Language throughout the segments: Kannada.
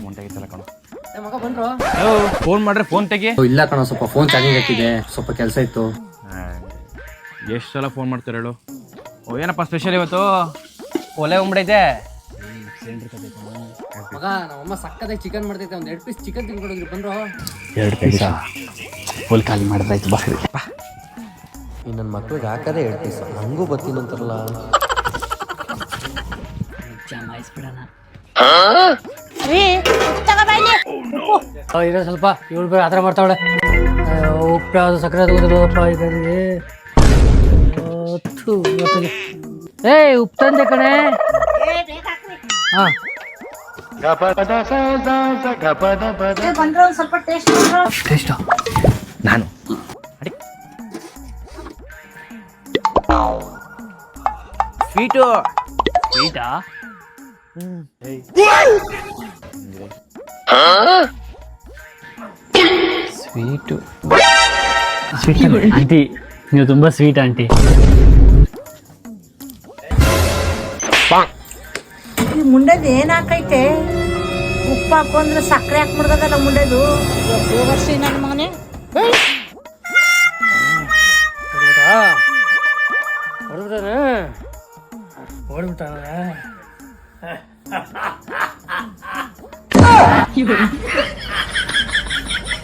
ಫೋನ್ ತೆಗಿತಲ್ಲ ಕಣೋ. ಮಗ ಬಂದ್ರು. ಫೋನ್ ಮಾಡ್ರೆ ಫೋನ್ ತೆಗಿ. ಇಲ್ಲ ಕಣೋ, ಸ್ವಲ್ಪ ಫೋನ್ ಚಾರ್ಜಿಂಗ್ ಹಾಕಿದೆ, ಸ್ವಲ್ಪ ಕೆಲಸ ಇತ್ತು. ಎಷ್ಟು ಸಲ ಫೋನ್ ಮಾಡ್ತಾರೆ ಹೇಳು. ಏನಪ್ಪ ಸ್ಪೆಷಲ್ ಇವತ್ತು? ಒಲೆ ಉಂಬಡೈತೆ ಮಗ. ನಮ್ಮಮ್ಮ ಸಕ್ಕದಾಗಿ ಚಿಕನ್ ಮಾಡ್ತೈತೆ, ಒಂದು 2 ಪೀಸ್ ಚಿಕನ್ ತಿನ್ಕೊಡೋದ್ರಿ ಬಂದ್ರು. 2 ಪೀಸ ಫುಲ್ ಖಾಲಿ ಮಾಡಿದ್ರಾಯ್ತು. ಬಾ ಈ ನನ್ನ ಮಕ್ಳಿಗೆ ಹಾಕದೆ 2 ಪೀಸ್, ನಂಗೂ ಬರ್ತೀನಂತಾರಲ್ಲ. ಇರೋ ಸ್ವಲ್ಪ ಇವಳು ಬೇರೆ ಆ ಥರ ಮಾಡ್ತಾವಳೆ. ಉಪ್ಪು ಯಾವುದು ಸಕ್ಕರೆ ತಗೋದಿಲ್ಲಪ್ಪ ಈಗ. ಉಪ್ಪು ತಂದೆ ಕಣೆ. ಹಾಂ ಟೇಸ್ಟು ನಾನು ಸ್ವೀಟು. ಸ್ವೀಟಾ? ಸ್ವೀಟು ಆಂಟಿ, ನೀವು ತುಂಬ ಸ್ವೀಟ್ ಆಂಟಿ. ಮುಂಡೆದು ಏನ್ ಹಾಕೈತೆ? ಉಪ್ಪು ಹಾಕೊಂಡ್ರೆ ಸಕ್ಕರೆ ಹಾಕ್ಬಿಡ್ದಲ್ಲ ಮುಂಡೆದು. ವರ್ಷ ನನ್ನ ಮಗನೇ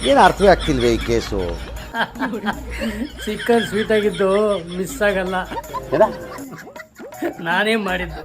ಏನು ಅರ್ಥವೇ ಆಗ್ತಿಲ್ವೇ ಈ ಕೇಸು? ಚಿಕನ್ ಸ್ವೀಟ್ ಆಗಿದ್ದು ಮಿಸ್ ಆಗಲ್ಲ. ನಾನೇ ಮಾಡಿದ್ದು.